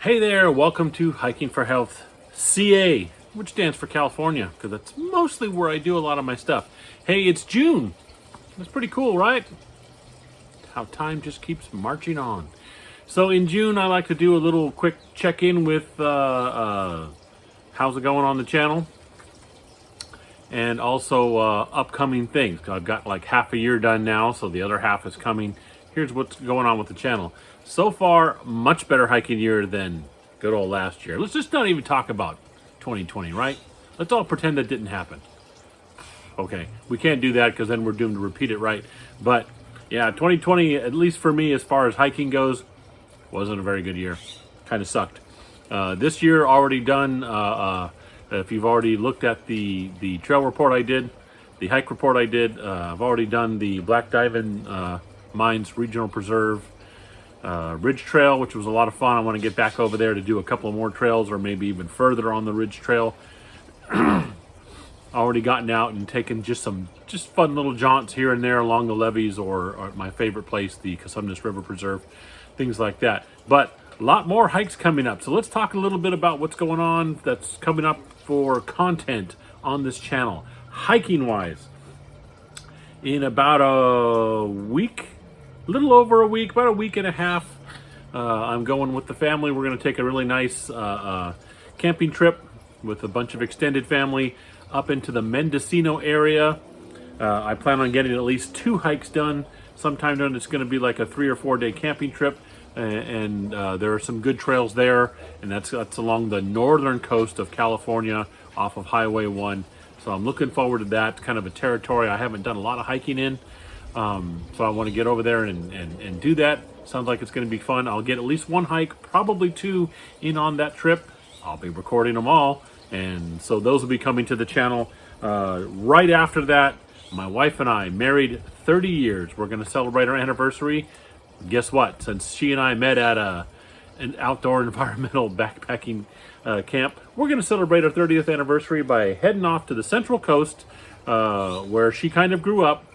Hey there, welcome to Hiking for Health CA, which stands for California, because that's mostly where I do a lot of my stuff. Hey, it's June. That's pretty cool, right? How time just keeps marching on. So in June, I like to do a little quick check-in with how's it going on the channel, and also upcoming things. I've got like half a year done now, so the other half is coming. Here's what's going on with the channel. So far, much better hiking year than good old last year. Let's just not even talk about 2020, right? Let's all pretend that didn't happen. Okay, we can't do that because then we're doomed to repeat it, right? But yeah, 2020, at least for me, as far as hiking goes, wasn't a very good year. Kind of sucked. This year, already done. If you've already looked at the trail report I did, the hike report I did, I've already done the Black Diamond Mines Regional Preserve Ridge Trail, which was a lot of fun. I want to get back over there to do a couple of more trails, or maybe even further on the Ridge Trail. Already gotten out and taken just fun little jaunts here and there along the levees, or my favorite place, the Cosumnes River Preserve, things like that. But a lot more hikes coming up. So let's talk a little bit about what's going on that's coming up for content on this channel, hiking wise. In about a week, a little over a week, about a week and a half, I'm going with the family. We're going to take a really nice camping trip with a bunch of extended family up into the Mendocino area. I plan on getting at least 2 hikes done sometime done. It's going to be like a 3 or 4 day camping trip, and there are some good trails there, and that's along the northern coast of California off of Highway 1. So I'm looking forward to that. It's kind of a territory I haven't done a lot of hiking in. So I want to get over there and do that. Sounds like it's going to be fun. I'll get at least 1 hike, probably 2 in on that trip. I'll be recording them all. And so those will be coming to the channel. Right after that, my wife and I, married 30 years. We're going to celebrate our anniversary. Guess what? Since she and I met at an outdoor environmental backpacking camp, we're going to celebrate our 30th anniversary by heading off to the Central Coast, where she kind of grew up.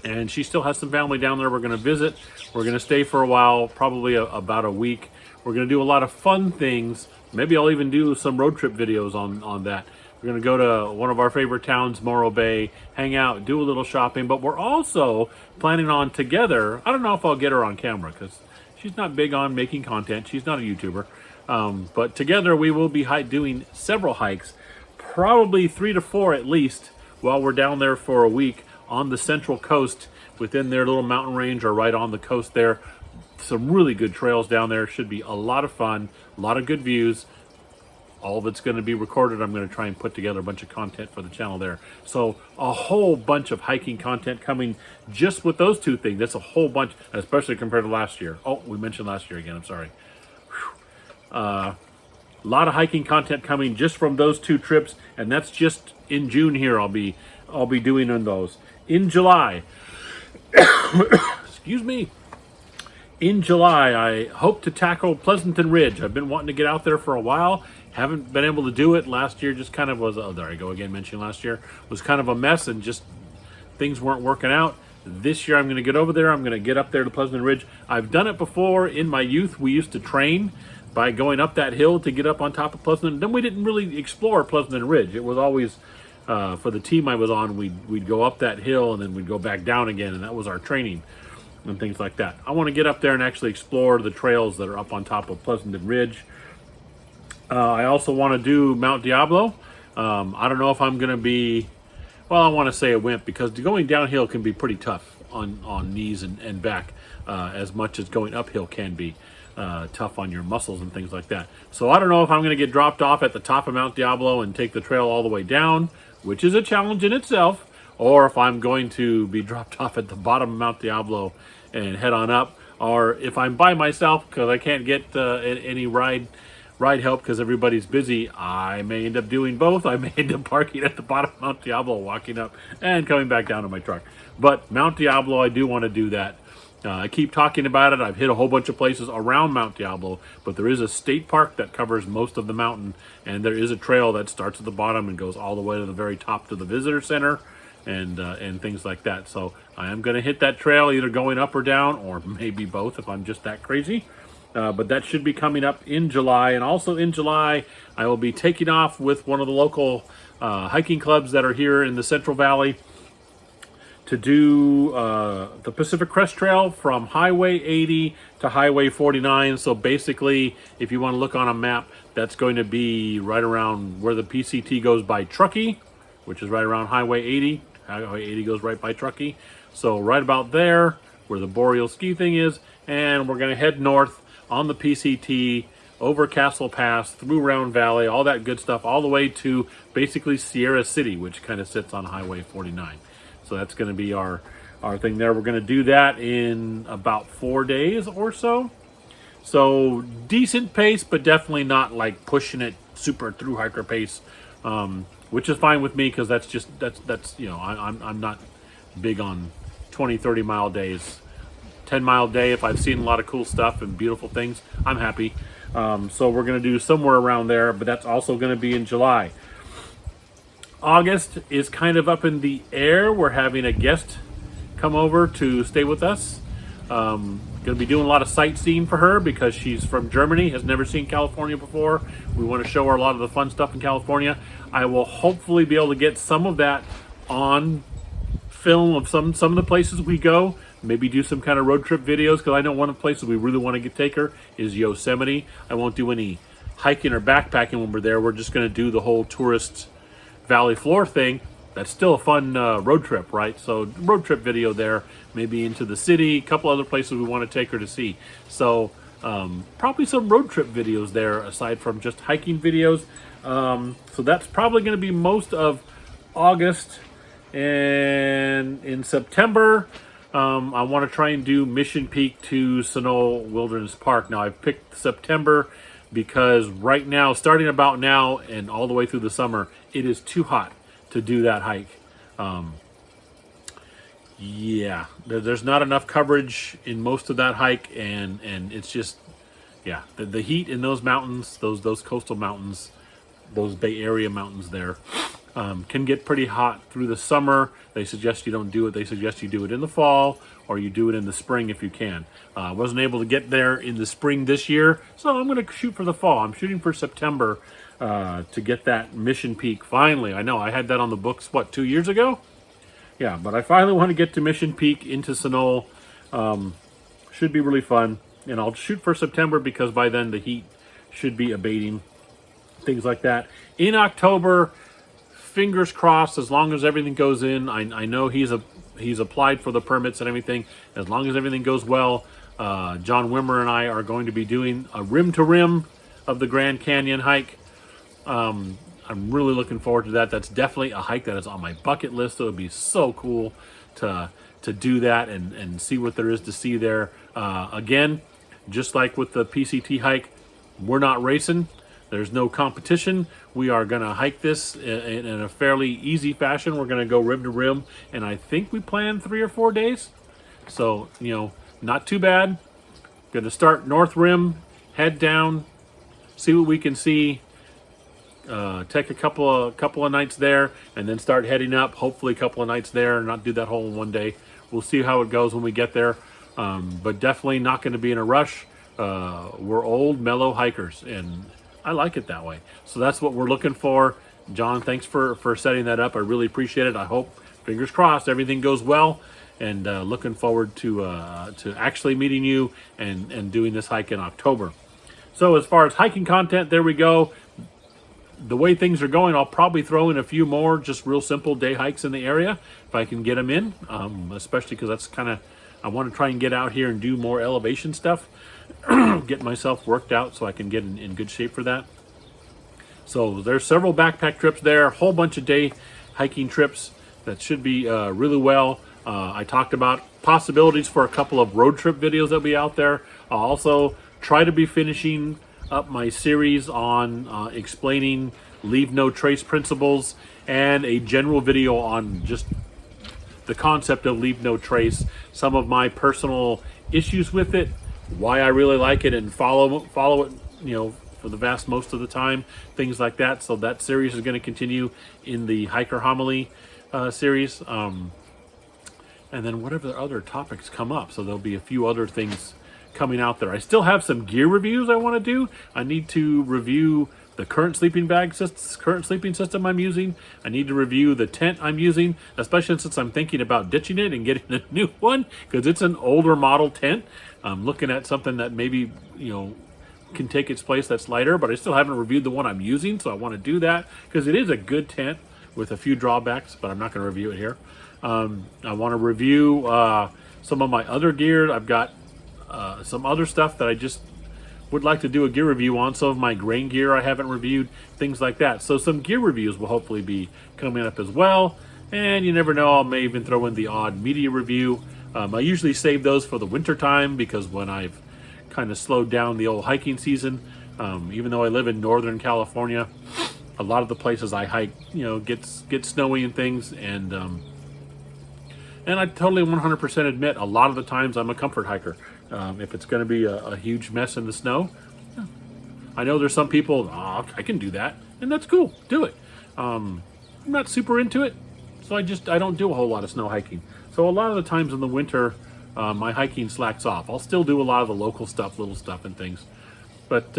And she still has some family down there we're going to visit. We're going to stay for a while, probably about a week. We're going to do a lot of fun things. Maybe I'll even do some road trip videos on that. We're going to go to one of our favorite towns, Morro Bay, hang out, do a little shopping. But we're also planning on together, I don't know if I'll get her on camera because she's not big on making content. She's not a YouTuber. But together we will be doing several hikes, probably 3 to 4 at least, while we're down there for a week on the Central Coast within their little mountain range, or right on the coast there. Some really good trails down there. Should be a lot of fun, a lot of good views. All of it's going to be recorded. I'm going to try and put together a bunch of content for the channel there. So a whole bunch of hiking content coming just with those 2 things. That's a whole bunch, especially compared to last year. Oh, we mentioned last year again. I'm sorry. A lot of hiking content coming just from those 2 trips, and that's just in June here. I'll be doing on those. In July, excuse me. In July, I hope to tackle Pleasanton Ridge. I've been wanting to get out there for a while. Haven't been able to do it. Last year just kind of was, oh, there I go again, mentioning last year, was kind of a mess, and just things weren't working out. This year I'm going to get over there. I'm going to get up there to Pleasanton Ridge. I've done it before in my youth. We used to train by going up that hill to get up on top of Pleasanton. Then we didn't really explore Pleasanton Ridge. It was always, for the team I was on, we'd go up that hill and then we'd go back down again, and that was our training and things like that. I want to get up there and actually explore the trails that are up on top of Pleasanton Ridge. I also want to do Mount Diablo. I don't know if I'm going to be, well, I want to say a wimp, because going downhill can be pretty tough on knees and back, as much as going uphill can be tough on your muscles and things like that. So I don't know if I'm going to get dropped off at the top of Mount Diablo and take the trail all the way down, which is a challenge in itself, or if I'm going to be dropped off at the bottom of Mount Diablo and head on up, or if I'm by myself because I can't get any ride help because everybody's busy, I may end up doing both. I may end up parking at the bottom of Mount Diablo, walking up and coming back down to my truck. But Mount Diablo, I do want to do that. I keep talking about it. I've hit a whole bunch of places around Mount Diablo, but there is a state park that covers most of the mountain, and there is a trail that starts at the bottom and goes all the way to the very top to the visitor center, and things like that. So I am going to hit that trail, either going up or down, or maybe both if I'm just that crazy. But that should be coming up in July. And also in July, I will be taking off with one of the local hiking clubs that are here in the Central Valley to do the Pacific Crest Trail from Highway 80 to Highway 49. So basically, if you want to look on a map, that's going to be right around where the PCT goes by Truckee, which is right around Highway 80. Highway 80 goes right by Truckee. So right about there, where the Boreal ski thing is, and we're going to head north on the PCT, over Castle Pass, through Round Valley, all that good stuff, all the way to basically Sierra City, which kind of sits on Highway 49. So that's going to be our thing there. We're going to do that in about 4 days or so. So decent pace, but definitely not like pushing it super through hiker pace, which is fine with me because that's you know, I'm not big on 20-30 mile days. 10-mile day, if I've seen a lot of cool stuff and beautiful things, I'm happy. So we're going to do somewhere around there, but that's also going to be in July. August is kind of up in the air. We're having a guest come over to stay with us. Going to be doing a lot of sightseeing for her because she's from Germany, has never seen California before. We want to show her a lot of the fun stuff in California. I will hopefully be able to get some of that on film of some of the places we go. Maybe do some kind of road trip videos, because I know one of the places we really want to take her is Yosemite. I won't do any hiking or backpacking when we're there. We're just going to do the whole tourist valley floor thing. That's still a fun road trip, right? So road trip video there, maybe into the city, a couple other places we want to take her to see. So probably some road trip videos there aside from just hiking videos. So that's probably going to be most of August. And in September, I want to try and do Mission Peak to Sunol Wilderness Park. Now, I've picked September because right now, starting about now and all the way through the summer, it is too hot to do that hike. Yeah, there's not enough coverage in most of that hike, and it's just, yeah, the heat in those mountains, those coastal mountains, those Bay Area mountains there, can get pretty hot through the summer. They suggest you don't do it. They suggest you do it in the fall, or you do it in the spring if you can. I wasn't able to get there in the spring this year, so I'm going to shoot for the fall. I'm shooting for September to get that Mission Peak finally. I know I had that on the books, 2 years ago? Yeah, but I finally want to get to Mission Peak into Sunol. Should be really fun. And I'll shoot for September because by then the heat should be abating. Things like that. In October, fingers crossed, as long as everything goes in. I know he's applied for the permits and everything. As long as everything goes well, John Wimmer and I are going to be doing a rim to rim of the Grand Canyon hike. I'm really looking forward to that. That's definitely a hike that is on my bucket list. So it would be so cool to do that and see what there is to see there. Again, just like with the PCT hike, we're not racing. There's no competition. We are going to hike this in a fairly easy fashion. We're going to go rim to rim, and I think we plan 3 or 4 days. So, you know, not too bad. Going to start North Rim, head down, see what we can see. Take a couple of nights there, and then start heading up. Hopefully, a couple of nights there, and not do that whole in one day. We'll see how it goes when we get there, but definitely not going to be in a rush. We're old, mellow hikers, and I like it that way. So that's what we're looking for. John, thanks for setting that up. I really appreciate it. I hope, fingers crossed, everything goes well, and looking forward to actually meeting you and doing this hike in October. So as far as hiking content, there we go. The way things are going, I'll probably throw in a few more just real simple day hikes in the area if I can get them in, especially because that's kind of, I want to try and get out here and do more elevation stuff, get myself worked out so I can get in good shape for that. So there's several backpack trips there, a whole bunch of day hiking trips that should be really well. I talked about possibilities for a couple of road trip videos that'll be out there. I'll also try to be finishing up my series on explaining leave no trace principles, and a general video on just the concept of leave no trace, some of my personal issues with it, why I really like it, and follow it, you know, for the vast most of the time, things like that. So that series is going to continue in the Hiker Homily series, and then whatever other topics come up. So there'll be a few other things coming out there. I still have some gear reviews I want to do. I need to review the current sleeping system I'm using. I need to review the tent I'm using, especially since I'm thinking about ditching it and getting a new one because it's an older model tent. I'm looking at something that maybe, can take its place that's lighter, but I still haven't reviewed the one I'm using, so I want to do that because it is a good tent with a few drawbacks, but I'm not going to review it here. I want to review some of my other gear. I've got some other stuff that I just would like to do a gear review on. Some of my grain gear I haven't reviewed, things like that. So some gear reviews will hopefully be coming up as well. And you never know, I may even throw in the odd media review. I usually save those for the winter time because when I've kind of slowed down the old hiking season, even though I live in Northern California, a lot of the places I hike, get snowy and things. And I totally 100% admit a lot of the times I'm a comfort hiker. If it's going to be a huge mess in the snow, I know there's some people, I can do that. And that's cool. Do it. I'm not super into it. So I don't do a whole lot of snow hiking. So a lot of the times in the winter, my hiking slacks off. I'll still do a lot of the local stuff, little stuff and things. But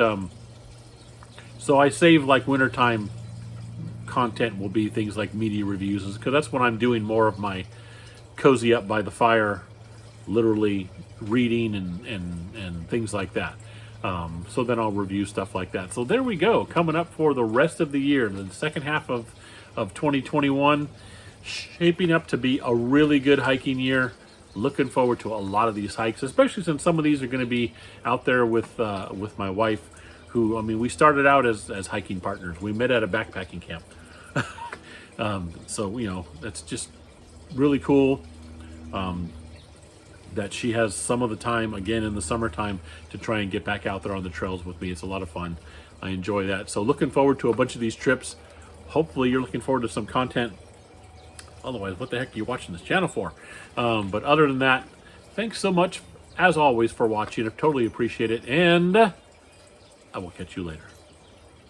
so I save like wintertime content will be things like media reviews because that's when I'm doing more of my cozy up by the fire, literally reading and things like that. So then I'll review stuff like that. So there we go, coming up for the rest of the year, the second half of 2021, shaping up to be a really good hiking year. Looking forward to a lot of these hikes, especially since some of these are going to be out there with my wife, who, we started out as hiking partners. We met at a backpacking camp. So, that's just really cool that she has some of the time, again, in the summertime to try and get back out there on the trails with me. It's a lot of fun. I enjoy that. So looking forward to a bunch of these trips. Hopefully you're looking forward to some content. Otherwise, what the heck are you watching this channel for? But other than that, thanks so much, as always, for watching. I totally appreciate it. And I will catch you later.